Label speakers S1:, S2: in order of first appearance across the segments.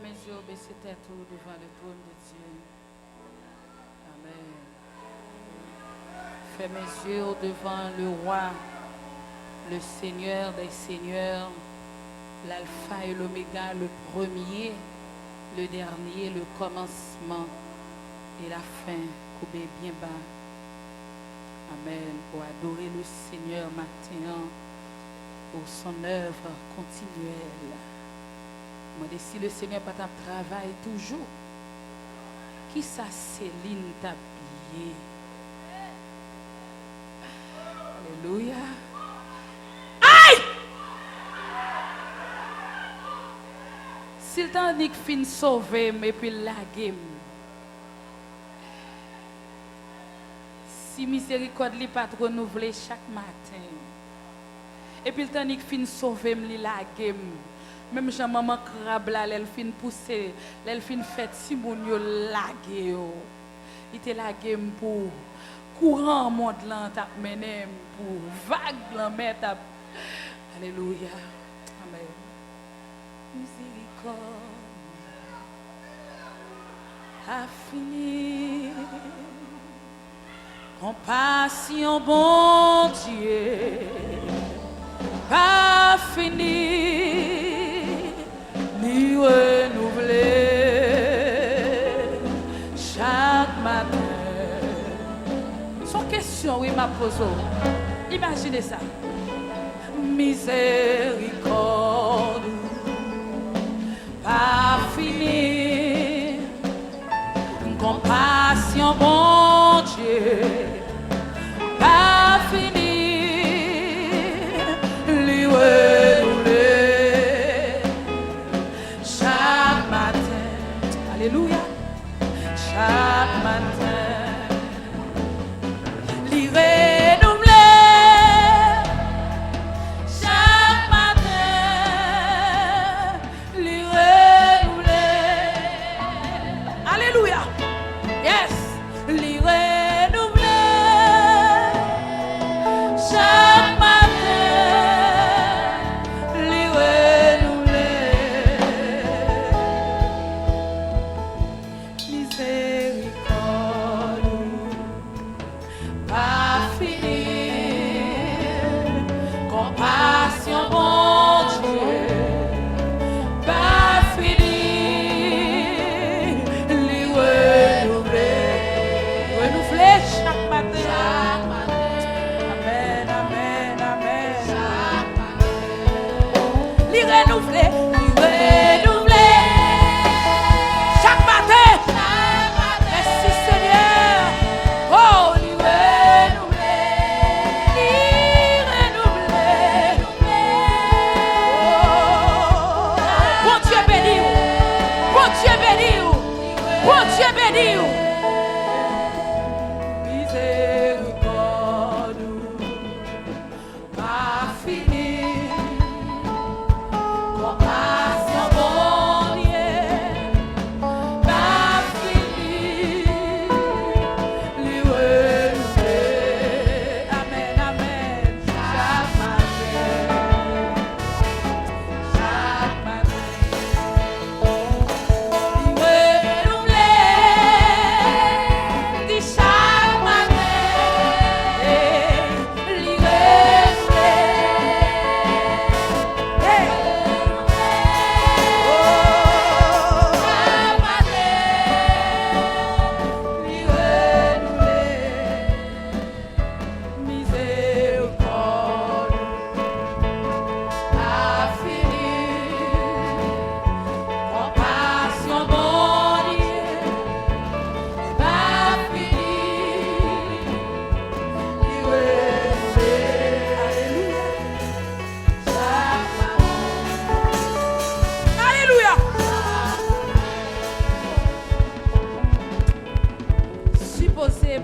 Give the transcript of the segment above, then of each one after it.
S1: mes yeux, baissez tête devant le trône de Dieu. Amen. Fais mes yeux devant le roi, le Seigneur des seigneurs, l'alpha et l'oméga, le premier, le dernier, le commencement et la fin. Coupez bien bas. Amen. Pour adorer le Seigneur matin pour son œuvre continuelle. Moi, si le Seigneur pas ta travail toujours, qui ça Céline t'a plié? Alléluia. Aïe! S'il t'en dit que fin sauver, mais puis la game. Si miséricorde li pas renouveler chaque matin. Et puis le temps que fin sauver, me la game. Même Jean maman crabe là, elle fin pousser, elle fin fait si moun yo lagué yo. Il était lagué pour courant monde là t'a mené pour vague là mais t'a alléluia. Amen. Miséricorde a fini. Compassion bon Dieu pas fini. Ni renouveler chaque matin. Son question, oui, ma pose. Imaginez ça. Miséricorde, pas fini. Compassion, bon Dieu, pas fini. Li alléluia, chaque matin, li renouveler, chaque matin, li renouveler, alléluia, yes, li renouveler, chaque matin, li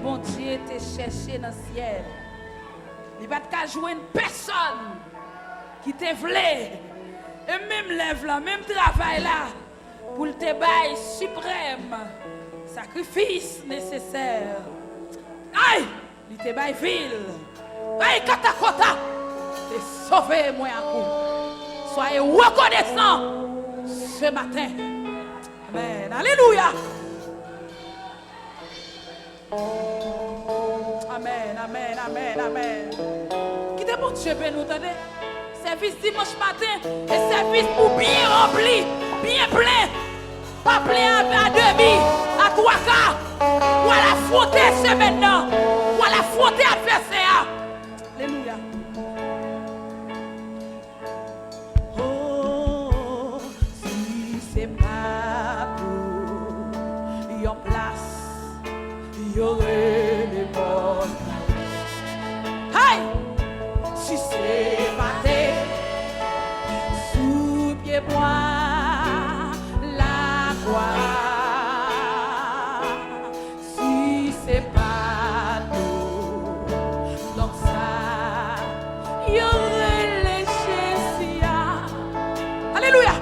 S1: bon Dieu te cherché dans le ciel. Il va te jouer une personne qui te voulait. Et même lève là, même travail là, pour te bailler suprême, sacrifice nécessaire. Aïe, il te baille ville. Aïe, katakota, te sauvé moi à coup. Soyez reconnaissants ce matin.
S2: Amen. Alléluia. Amen, amen, amen, amen. Qui te pour Dieu, nous entendez? Service dimanche matin et service pour bien rempli, bien plein. Pas plein à demi, à trois quarts. Ou à la fronter ce maintenant. Ou à la fronter adversaire. Alléluia. Oh, si c'est pas pour y en place, il y aurait les bonnes. Hey! Si c'est pas sous pied moi la croix. Si c'est pas nous, donc ça, il y aurait les Jésus. Alléluia.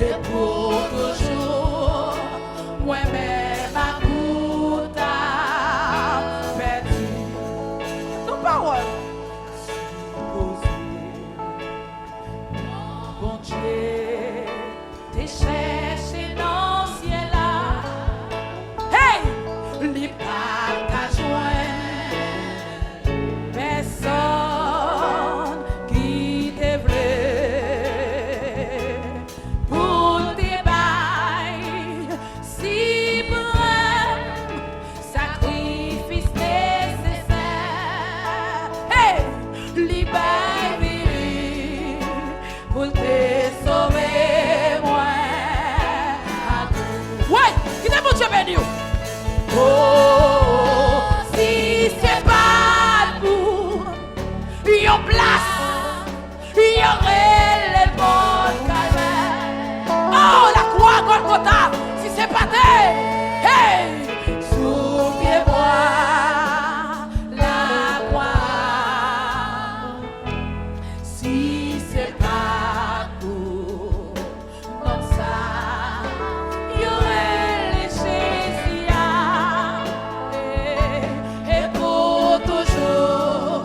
S2: Et pour toujours, moi-même à bout à perdu. Nos paroles. Bon Dieu, t'es cherché dans le ciel là. Hey! Li pas ta joindre personne qui te veut pour tes bails si bref, sacrifice nécessaire. Hey! Li bail pour te sauver moi. Ouais, qui est mon Dieu béni? Oh, si c'est pas pour yon place, il y aurait les bonnes calvaires. Oh, la croix Golgotha, si c'est pas t'es, hey, souviens-moi la croix. Si c'est pas pour comme ça, il y aurait les Jésus et pour toujours,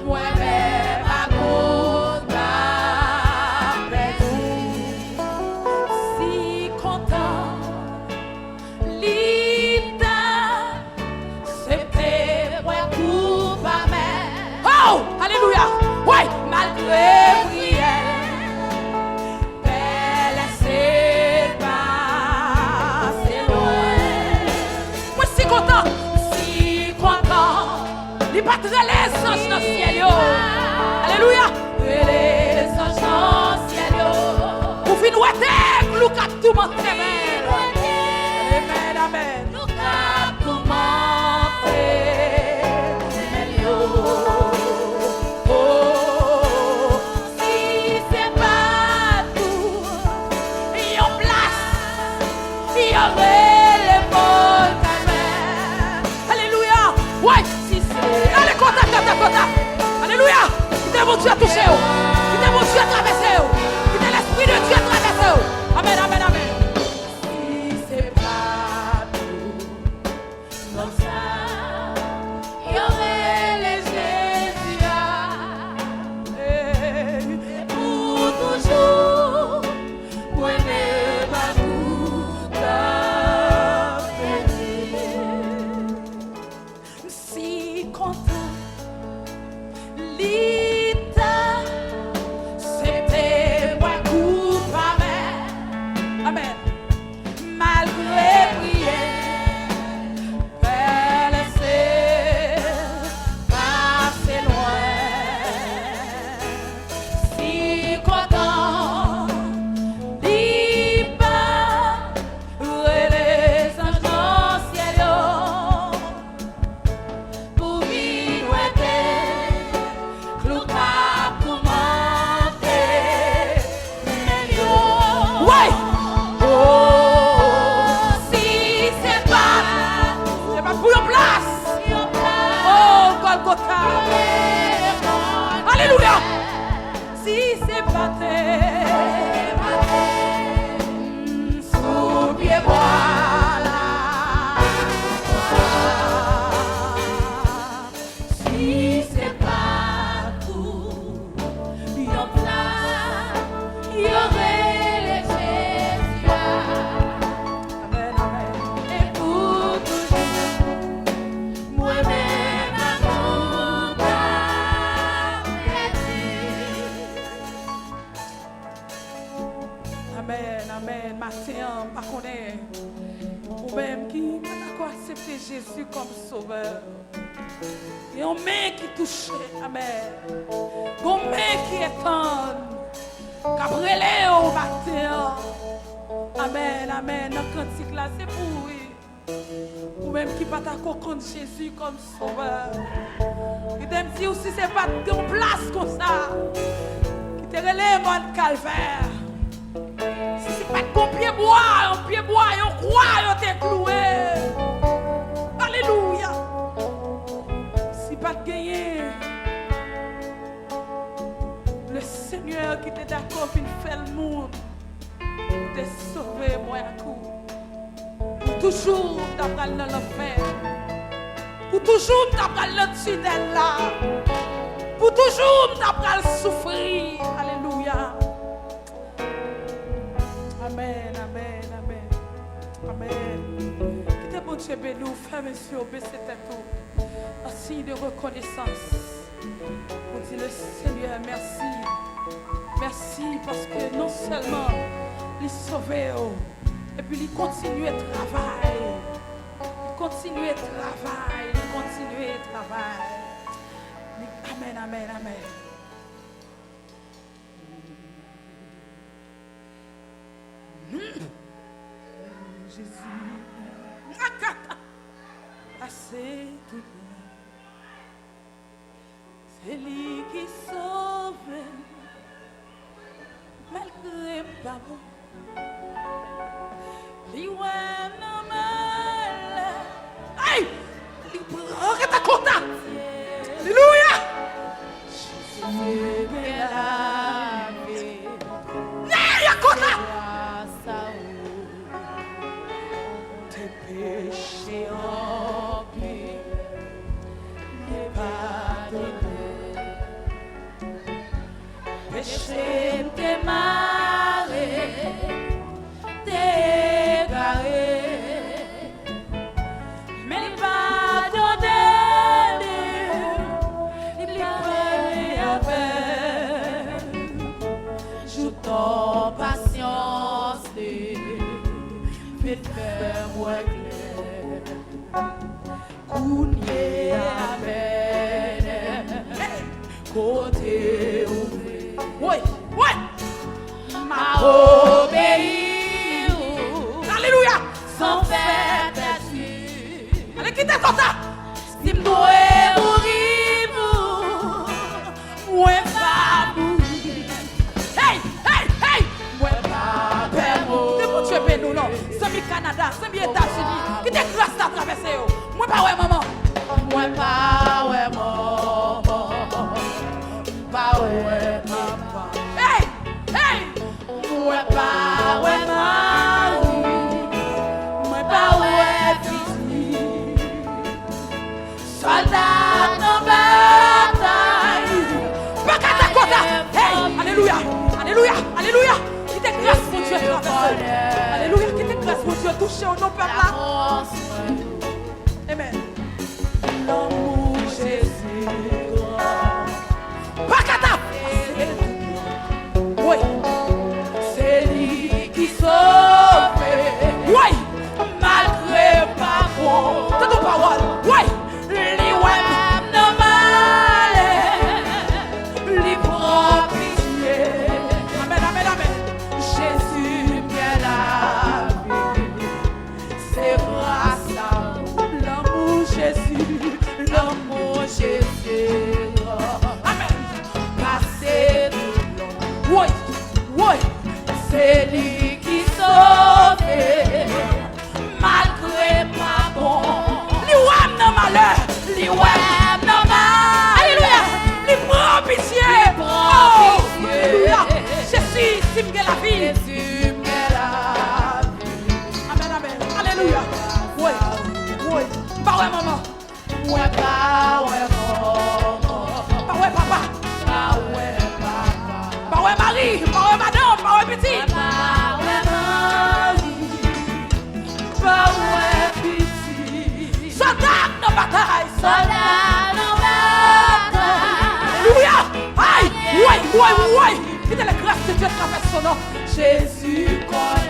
S2: moi-même à bout à perdu. Si content, l'État, c'était moi pour pas même. Oh, alléluia. Ouais, malgré prière, belle c'est pas c'est loin. Moi si content, il pas très les anges dans le ciel yo. Alléluia. Les anges dans le ciel yo. Pour finir ouate, nous cap tout monter belle. Amen, amen. Nous cap tout monter belle yo. Alléluia. Ouais, si c'est. Allez, contact. Alléluia. Qui est mon Dieu à toucher. Qui est mon Dieu à traverser. Qui est l'Esprit de Dieu à traverser. Amen, amen, amen. Si c'est pas tout, comme ça, il y aurait les Jésus. Et pour toujours, moi-même à bout à perdu. Si content, l'État, c'était moi coupable. Amen. Malgré prière, belle c'est passer loin. Si content, alléluia. Si c'est pas sous pied voilà. Si c'est pas tout, il y a plein, il y aurait les Jésus. amen. Matin, pas connaît. Ou même qui n'a accepté Jésus comme sauveur. Et on met qui touche, amen. On met qui étonne. Cabrelé au matin. Amen, amen. Dans le cantique là, c'est pour oui. Ou même qui pas comprendre Jésus comme sauveur. Et même si aussi c'est pas ton place comme ça. Qui te relève dans le calvaire. Si c'est pas ton pied bois, on croit, on t'est cloué. Alléluia. Si pas de gagner. Le Seigneur qui était d'accord pour faire le monde. Te sauver moi à coup. Pour toujours t'apprendre dans l'enfer. Pour toujours t'apprendre le tunnel là. Pour toujours t'apprendre souffrir. Alléluia. Amen, amen, amen. Amen. Que bon Dieu bénisse, frères et sœurs, baissez tête tout. Un signe de reconnaissance. On dit le Seigneur merci. Merci parce que non seulement il sauve, et puis il continue à travailler. Il continue à travailler. Il continue à travailler. Amen, amen, amen. Jésus, assez tout. C'est lui qui sauve, malgré pas bon. Il ouais non mal. Aïe! Il prend ta compta. Alléluia! Jésus est la vie. N'ayez compta. Tes péchés remplis, n'est pas donné. Péché t'es marré. Mais il va donner, il avec. Joue ton patience, vite faire moi clair. Cougner avec, côté ouvert. Oui, oui, m'a obéi. Alléluia. Sans faire dessus. Allez, quittez comme ça. Si je dois mourir, moi pas mourir. Hey, hey, hey. Moi pas mourir. C'est pour tuer nous, non. C'est mi Canada, c'est mi États-Unis. Qui te grâce à traverser. Moi pas ouais, maman. Moi pas ouais, maman. Pas ouais, papa. Hey, hey. Moi pas ouais, maman. Soldat dans bataille. Bakata kota. Hey, alléluia, alléluia, alléluia. Qui te grâce mon Dieu traverser. Alléluia, qui te grâce mon Dieu toucher au nom peuple là. Amen. L'amour Jésus grand. Bakata. Oui. C'est lui qui sauve. Oui. Malgré pas bon. C'est ton parole. Oui. C'est lui qui sauve, malgré pas bon. Lui ouam non malheur, lui ouam non mal. Alléluia, lui prend pitié. Oh, alléluia. Jésus, si me la vie. Jésus me la vie. Amen, amen. Alléluia. Oui, oui. Pas ouais maman. Ouais pas ouais maman. Pas ouais papa. Pas ouais papa. Pas ouais mari. Pas ouais madame. Pas ouais petit. Soldat dans bataille. Soldat dans bataille. Alléluia. Aïe. Oui, oui, oui. Qui est la grâce de Dieu traverse son nom. Jésus connaît.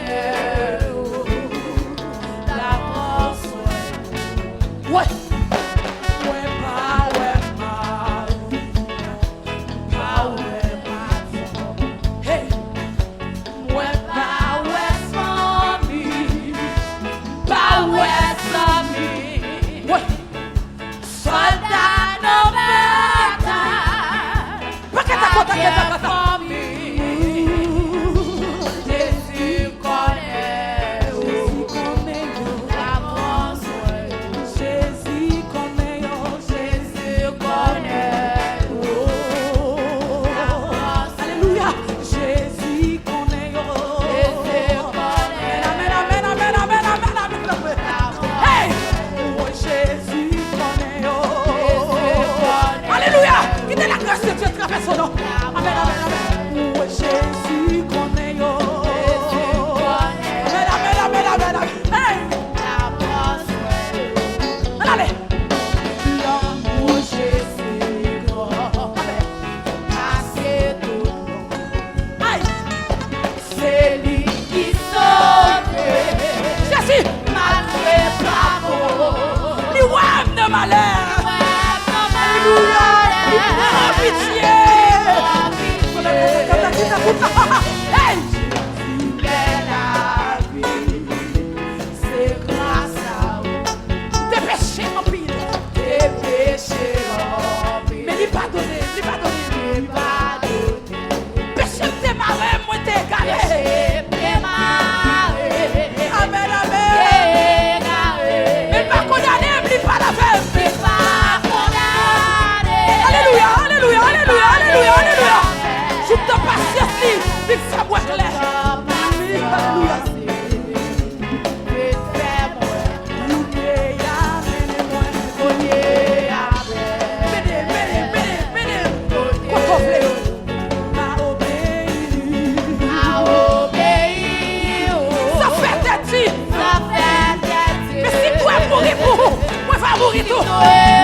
S2: pas mourir tout.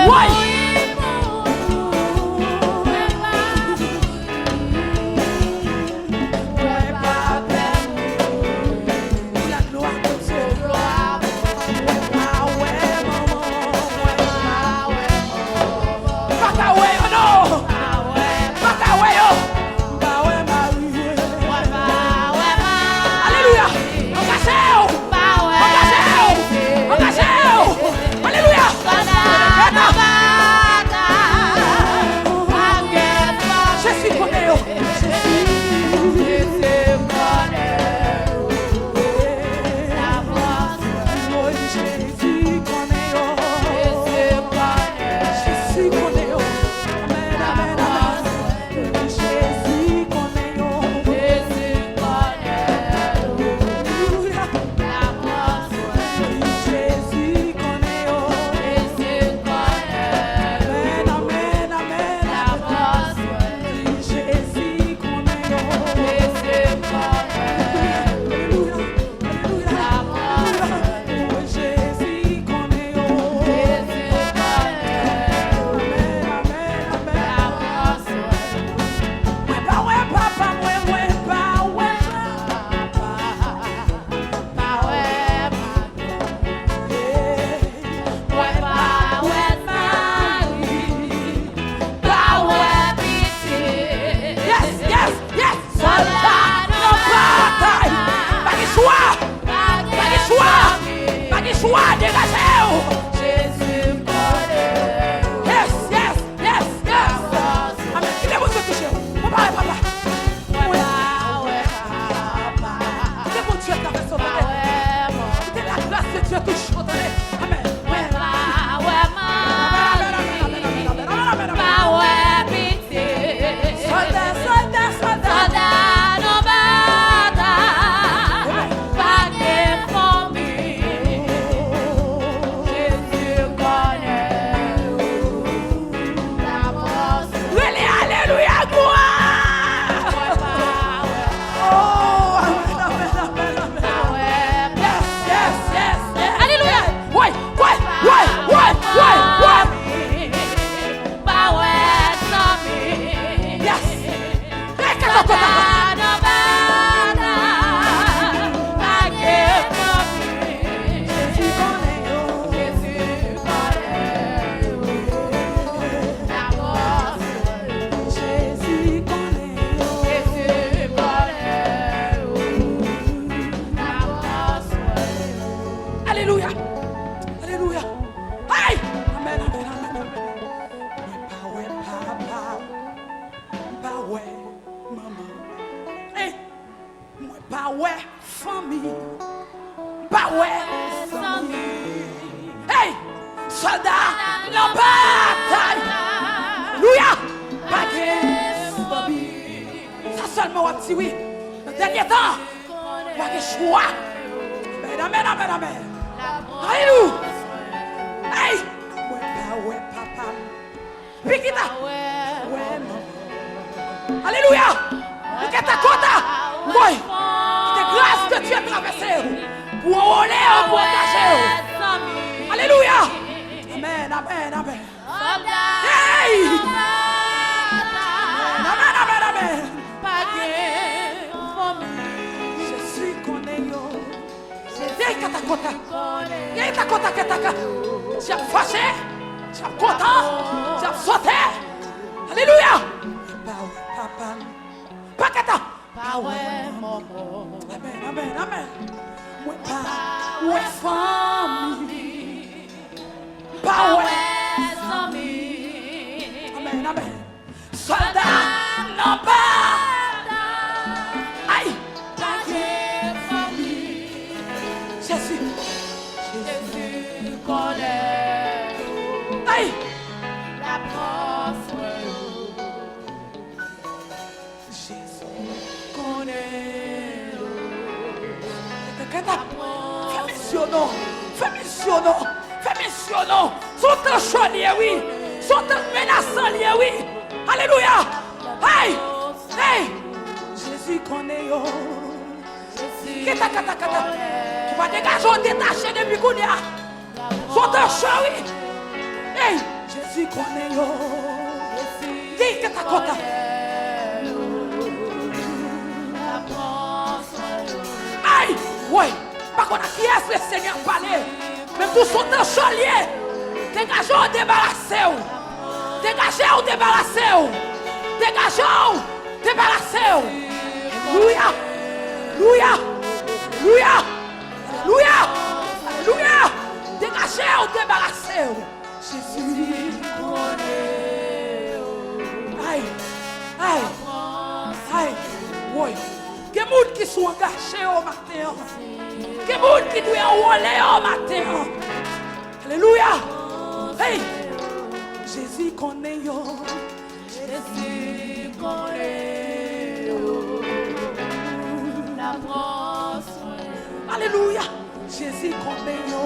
S2: Oui. Hey, Jésus connaît yo. Dis que ta côte. Aïe, ouais. Par contre, qui est le Seigneur parler? Même tout son temps chalier. Dégagez ou débarrassez-vous. Dégagez ou débarrassez-vous. Dégagez ou débarrassez-vous. Alléluia. Alléluia. Alléluia. Alléluia. Alléluia. Dégagez ou débarrassez-vous. Jésus connaît. Aïe. Aïe. Aïe. Oui. Que monde qui sont engagés au matin. Que monde qui doit enrôler au matin. Alléluia. Hey. Jésus connaît yo. Jésus connaît yo. La France. Alléluia. Jésus connaît yo.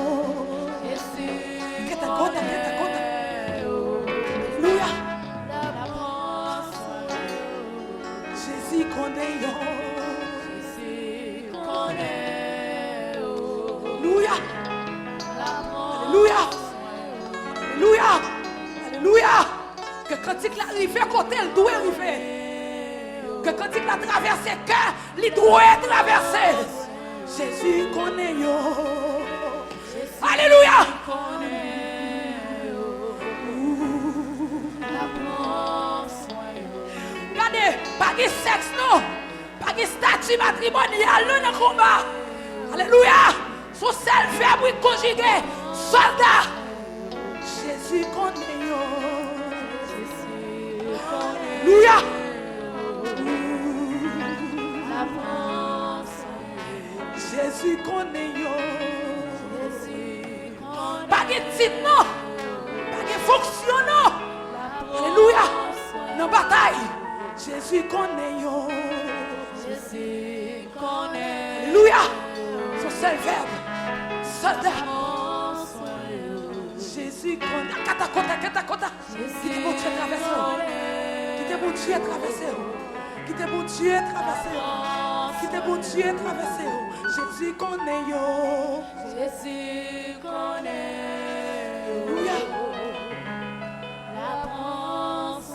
S2: Jésus. Que ta côte, que ta côte. Alléluia. La France. Jésus connaît yo. Jésus connaît yo. Alléluia. Alléluia. Alléluia. Alléluia. Que quand il arrive côté, il doit arriver. Que quand il a traversé le cœur, il doit traverser. Jésus connaît yo. Alléluia. Regardez, pas de sexe non. Pas de statut matrimonial dans le combat. Alléluia. Son seul verbe conjugué. Soldat. Jésus connaît yo. Alléluia. Jésus connaît yo. Pas de titre non. Pas de fonction non. Alléluia. Dans bataille. Jésus connaît yo. Jésus connaît. Alléluia. Son seul verbe. Soldat. Jésus connaît. Kata kota. Qui te bon Dieu traverser. Qui te bon Dieu traverser. Qui te bon Dieu traverser. Qui te bon Dieu traverser. Jésus connaît yo. Jésus connaît. Alléluia. La France.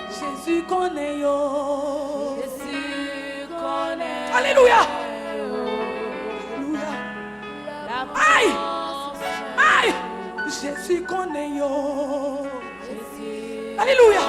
S2: Jésus connaît yo. Jésus connaît. Alléluia. Alléluia. Aïe. Aïe. Jésus connaît yo. Alléluia.